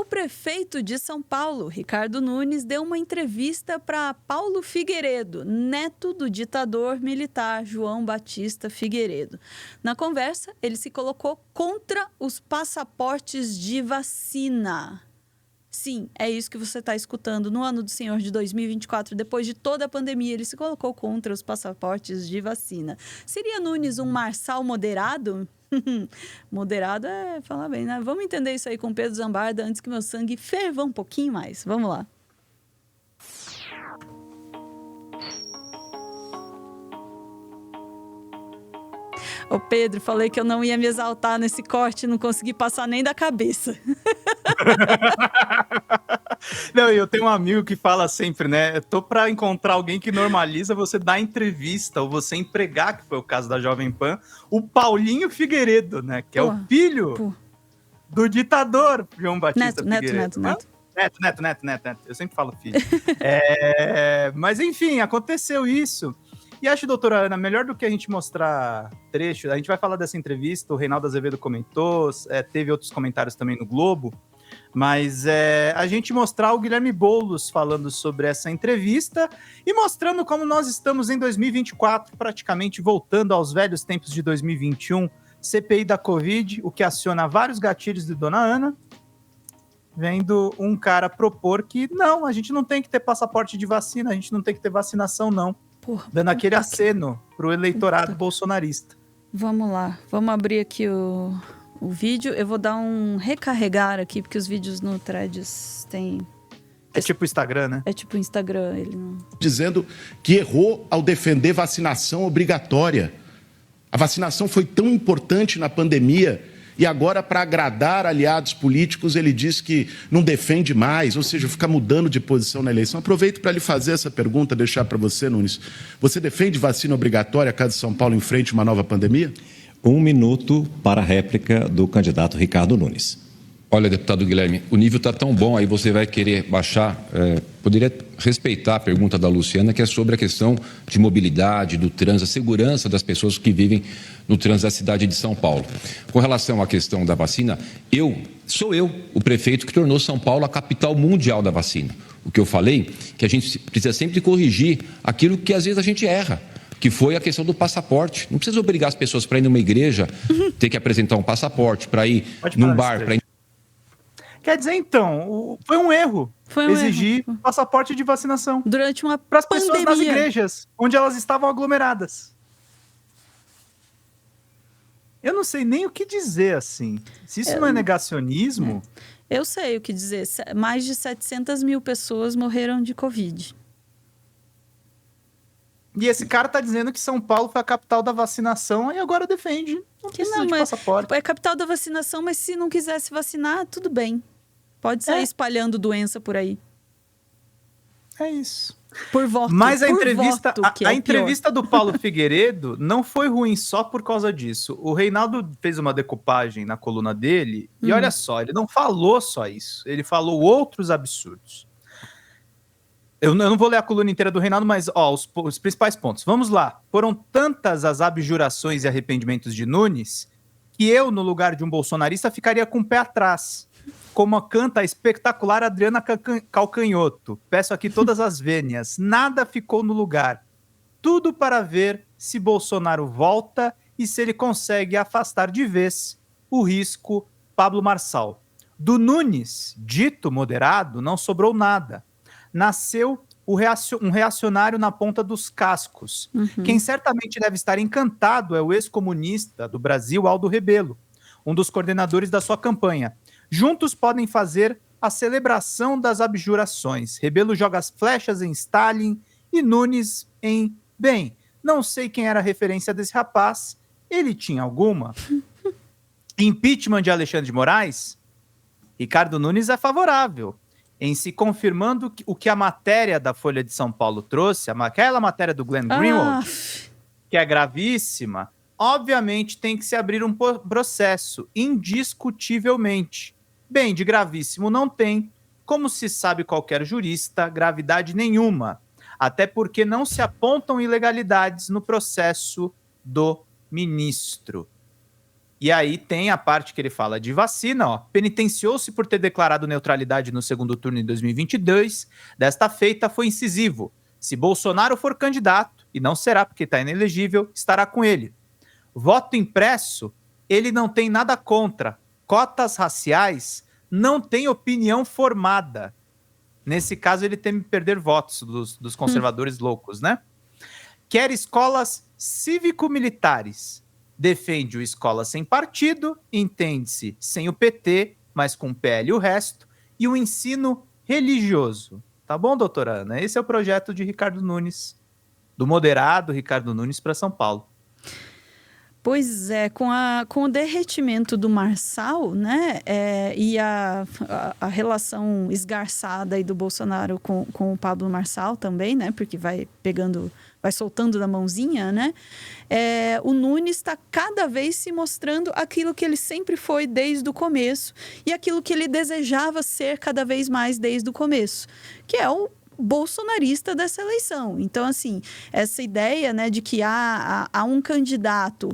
prefeito de São Paulo, Ricardo Nunes, deu uma entrevista para Paulo Figueiredo, neto do ditador militar João Batista Figueiredo. Na conversa, ele se colocou contra os passaportes de vacina. Sim, é isso que você está escutando. No ano do Senhor de 2024, depois de toda a pandemia, ele se colocou contra os passaportes de vacina. Seria Nunes um marçal moderado? Moderado é falar bem, né? Vamos entender isso aí com Pedro Zambarda antes que meu sangue ferva um pouquinho mais. Vamos lá. Ô Pedro, falei que eu não ia me exaltar nesse corte, não consegui passar nem da cabeça. Não, eu tenho um amigo que fala sempre, né? Eu tô pra encontrar alguém que normaliza você dar entrevista ou você empregar, que foi o caso da Jovem Pan, o Paulinho Figueiredo, né? Que é o filho do ditador João Batista Figueiredo. Neto. Eu sempre falo filho. Mas enfim, aconteceu isso. E acho, doutora Ana, melhor do que a gente mostrar trecho, a gente vai falar dessa entrevista, o Reinaldo Azevedo comentou, teve outros comentários também no Globo, mas a gente mostrar o Guilherme Boulos falando sobre essa entrevista e mostrando como nós estamos em 2024, praticamente voltando aos velhos tempos de 2021, CPI da Covid, o que aciona vários gatilhos de Dona Ana, vendo um cara propor que não, a gente não tem que ter passaporte de vacina, a gente não tem que ter vacinação não, dando aquele aceno pro eleitorado bolsonarista. Vamos lá, vamos abrir aqui o vídeo. Eu vou dar um recarregar aqui, porque os vídeos no Threads tem... É tipo o Instagram, né? É tipo o Instagram, ele não... Dizendo que errou ao defender vacinação obrigatória. A vacinação foi tão importante na pandemia e agora, para agradar aliados políticos, ele diz que não defende mais, ou seja, fica mudando de posição na eleição. Aproveito para lhe fazer essa pergunta, deixar para você, Nunes. Você defende vacina obrigatória caso São Paulo enfrente uma nova pandemia? 1 minuto para a réplica do candidato Ricardo Nunes. Olha, deputado Guilherme, o nível está tão bom, aí você vai querer baixar. Poderia respeitar a pergunta da Luciana, que é sobre a questão de mobilidade, do trânsito, a segurança das pessoas que vivem no trânsito da cidade de São Paulo. Com relação à questão da vacina, sou eu o prefeito que tornou São Paulo a capital mundial da vacina. O que eu falei, que a gente precisa sempre corrigir aquilo que às vezes a gente erra, que foi a questão do passaporte. Não precisa obrigar as pessoas para ir numa igreja, ter que apresentar um passaporte, para ir num bar, para ir... Quer dizer, então, foi um erro exigir passaporte de vacinação durante uma para as pessoas nas igrejas, onde elas estavam aglomeradas. Eu não sei nem o que dizer, assim. Se isso não é negacionismo... Eu sei o que dizer. Mais de 700 mil pessoas morreram de Covid. E esse cara tá dizendo que São Paulo foi a capital da vacinação e agora defende. Não precisa de passaporte. É a capital da vacinação, mas se não quiser se vacinar, tudo bem. Pode sair espalhando doença por aí. É isso. Por voto. Mas a entrevista do Paulo Figueiredo não foi ruim só por causa disso. O Reinaldo fez uma decupagem na coluna dele e olha só, ele não falou só isso. Ele falou outros absurdos. Eu não vou ler a coluna inteira do Reinaldo, mas os principais pontos. Vamos lá. Foram tantas as abjurações e arrependimentos de Nunes que eu, no lugar de um bolsonarista, ficaria com o pé atrás. Como canta a espetacular Adriana Calcanhoto. Peço aqui todas as vênias. Nada ficou no lugar. Tudo para ver se Bolsonaro volta e se ele consegue afastar de vez o risco Pablo Marçal. Do Nunes, dito moderado, não sobrou nada. Nasceu um reacionário na ponta dos cascos. Quem certamente deve estar encantado é o ex-comunista do Brasil, Aldo Rebelo, um dos coordenadores da sua campanha. Juntos podem fazer a celebração das abjurações. Rebelo joga as flechas em Stalin e Nunes em... Bem, não sei quem era a referência desse rapaz. Ele tinha alguma? Impeachment de Alexandre de Moraes? Ricardo Nunes é favorável. Em se confirmando o que a matéria da Folha de São Paulo trouxe, aquela matéria do Glenn Greenwald, que é gravíssima, obviamente tem que se abrir um processo, indiscutivelmente. Bem, de gravíssimo não tem, como se sabe qualquer jurista, gravidade nenhuma, até porque não se apontam ilegalidades no processo do ministro. E aí tem a parte que ele fala de vacina, ó. Penitenciou-se por ter declarado neutralidade no segundo turno em 2022. Desta feita foi incisivo. Se Bolsonaro for candidato, e não será porque está inelegível, estará com ele. Voto impresso, ele não tem nada contra. Cotas raciais, não tem opinião formada. Nesse caso, ele teme perder votos dos conservadores loucos, né? Quer escolas cívico-militares. Defende o escola sem partido, entende-se sem o PT, mas com o PL e o resto, e o ensino religioso. Tá bom, doutora Ana? Esse é o projeto de Ricardo Nunes, do moderado Ricardo Nunes para São Paulo. Pois é, com o derretimento do Marçal, né, e a relação esgarçada aí do Bolsonaro com o Pablo Marçal também, né, porque vai soltando da mãozinha, né, o Nunes está cada vez se mostrando aquilo que ele sempre foi desde o começo e aquilo que ele desejava ser cada vez mais desde o começo, que é o bolsonarista dessa eleição. Então, assim, essa ideia, né, de que há um candidato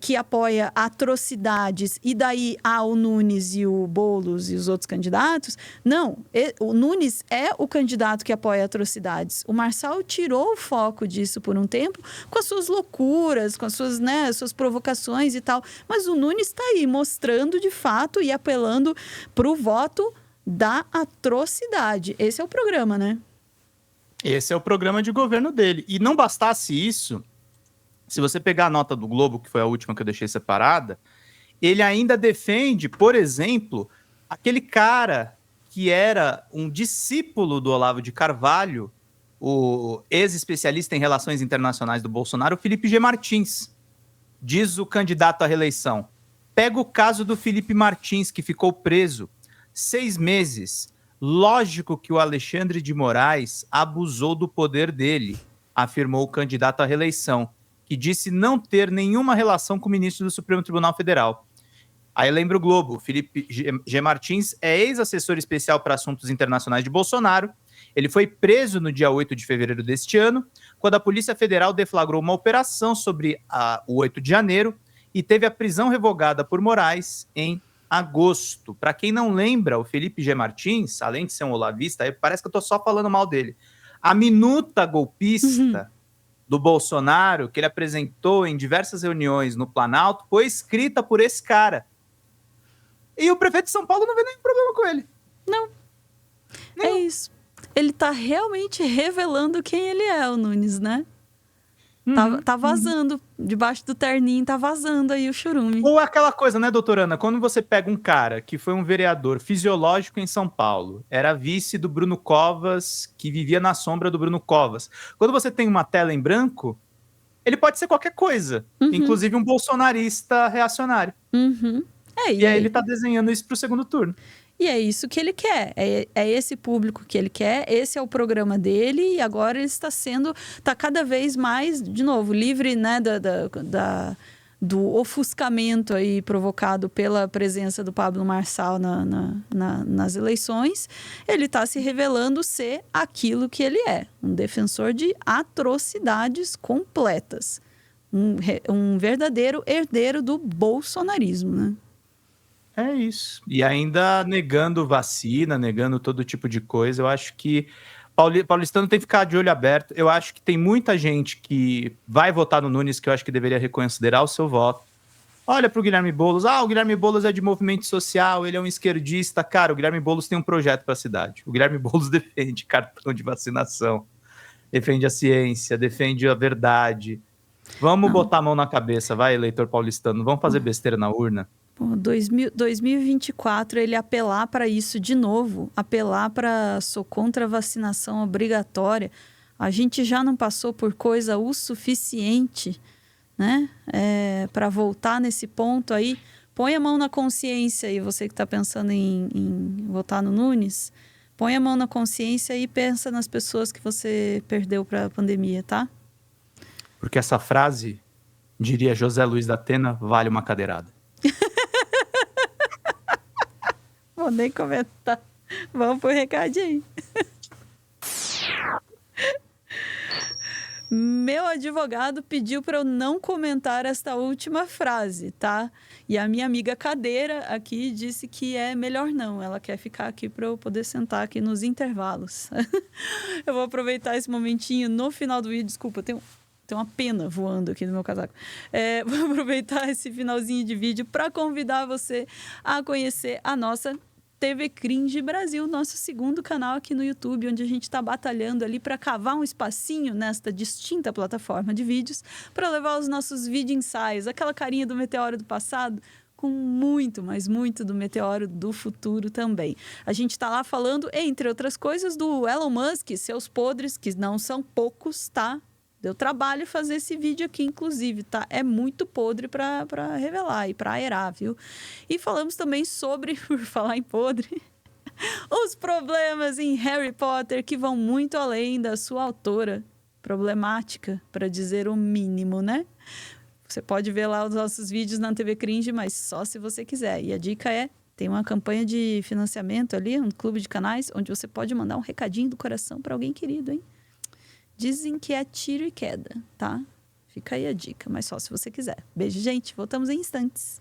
que apoia atrocidades e daí há o Nunes e o Boulos e os outros candidatos, não. O Nunes é o candidato que apoia atrocidades. O Marçal tirou o foco disso por um tempo com as suas loucuras, com as suas, né, suas provocações e tal. Mas o Nunes está aí mostrando de fato e apelando para o voto da atrocidade. Esse é o programa, né? Esse é o programa de governo dele. E não bastasse isso, se você pegar a nota do Globo, que foi a última que eu deixei separada, ele ainda defende, por exemplo, aquele cara que era um discípulo do Olavo de Carvalho, o ex-especialista em relações internacionais do Bolsonaro, Felipe G. Martins. Diz o candidato à reeleição. Pega o caso do Felipe Martins, que ficou preso 6 meses. Lógico que o Alexandre de Moraes abusou do poder dele, afirmou o candidato à reeleição, que disse não ter nenhuma relação com o ministro do Supremo Tribunal Federal. Aí lembra o Globo, Felipe G. Martins é ex-assessor especial para assuntos internacionais de Bolsonaro. Ele foi preso no dia 8 de fevereiro deste ano, quando a Polícia Federal deflagrou uma operação sobre o 8 de janeiro e teve a prisão revogada por Moraes em agosto. Para quem não lembra, o Felipe G. Martins, além de ser um olavista, parece que eu estou só falando mal dele. A minuta golpista do Bolsonaro, que ele apresentou em diversas reuniões no Planalto, foi escrita por esse cara. E o prefeito de São Paulo não vê nenhum problema com ele. Não. É isso. Ele está realmente revelando quem ele é, o Nunes, né? Tá vazando. Debaixo do terninho, tá vazando aí o churume. Ou aquela coisa, né, doutora Ana? Quando você pega um cara que foi um vereador fisiológico em São Paulo, era vice do Bruno Covas, que vivia na sombra do Bruno Covas. Quando você tem uma tela em branco, ele pode ser qualquer coisa. Inclusive um bolsonarista reacionário. E aí ele tá desenhando isso pro segundo turno. E é isso que ele quer, é esse público que ele quer, esse é o programa dele e agora ele está cada vez mais, de novo, livre, né, do ofuscamento aí provocado pela presença do Pablo Marçal nas eleições. Ele está se revelando ser aquilo que ele é, um defensor de atrocidades completas, um verdadeiro herdeiro do bolsonarismo, né? É isso. E ainda negando vacina, negando todo tipo de coisa. Eu acho que paulistano tem que ficar de olho aberto. Eu acho que tem muita gente que vai votar no Nunes que eu acho que deveria reconsiderar o seu voto. Olha pro Guilherme Boulos. O Guilherme Boulos é de movimento social, ele é um esquerdista. Cara, o Guilherme Boulos tem um projeto para a cidade. O Guilherme Boulos defende cartão de vacinação, defende a ciência, defende a verdade. Vamos botar a mão na cabeça, vai, eleitor paulistano. Vamos fazer besteira na urna. 2024, ele apelar para isso de novo, apelar para sou contra a vacinação obrigatória. A gente já não passou por coisa o suficiente, né? Para voltar nesse ponto aí. Põe a mão na consciência aí, você que está pensando em votar no Nunes, põe a mão na consciência e pensa nas pessoas que você perdeu para a pandemia, tá? Porque essa frase, diria José Luiz da Atena, vale uma cadeirada. Vou nem comentar. Vamos pro recadinho. Meu advogado pediu para eu não comentar esta última frase, tá? E a minha amiga Cadeira aqui disse que é melhor não. Ela quer ficar aqui para eu poder sentar aqui nos intervalos. Eu vou aproveitar esse momentinho no final do vídeo. Desculpa, tem uma pena voando aqui no meu casaco. Vou aproveitar esse finalzinho de vídeo para convidar você a conhecer a nossa TV Cringe Brasil, nosso segundo canal aqui no YouTube, onde a gente está batalhando ali para cavar um espacinho nesta distinta plataforma de vídeos para levar os nossos vídeo ensaios, aquela carinha do meteoro do passado, com muito, mas muito do meteoro do futuro também. A gente está lá falando, entre outras coisas, do Elon Musk, seus podres, que não são poucos, tá? Deu trabalho fazer esse vídeo aqui, inclusive, tá? É muito podre para revelar e para aerar, viu? E falamos também sobre, por falar em podre, os problemas em Harry Potter que vão muito além da sua autora problemática, para dizer o mínimo, né? Você pode ver lá os nossos vídeos na TV Cringe, mas só se você quiser. E a dica é, tem uma campanha de financiamento ali, um clube de canais, onde você pode mandar um recadinho do coração para alguém querido, hein? Dizem que é tiro e queda, tá? Fica aí a dica, mas só se você quiser. Beijo, gente. Voltamos em instantes.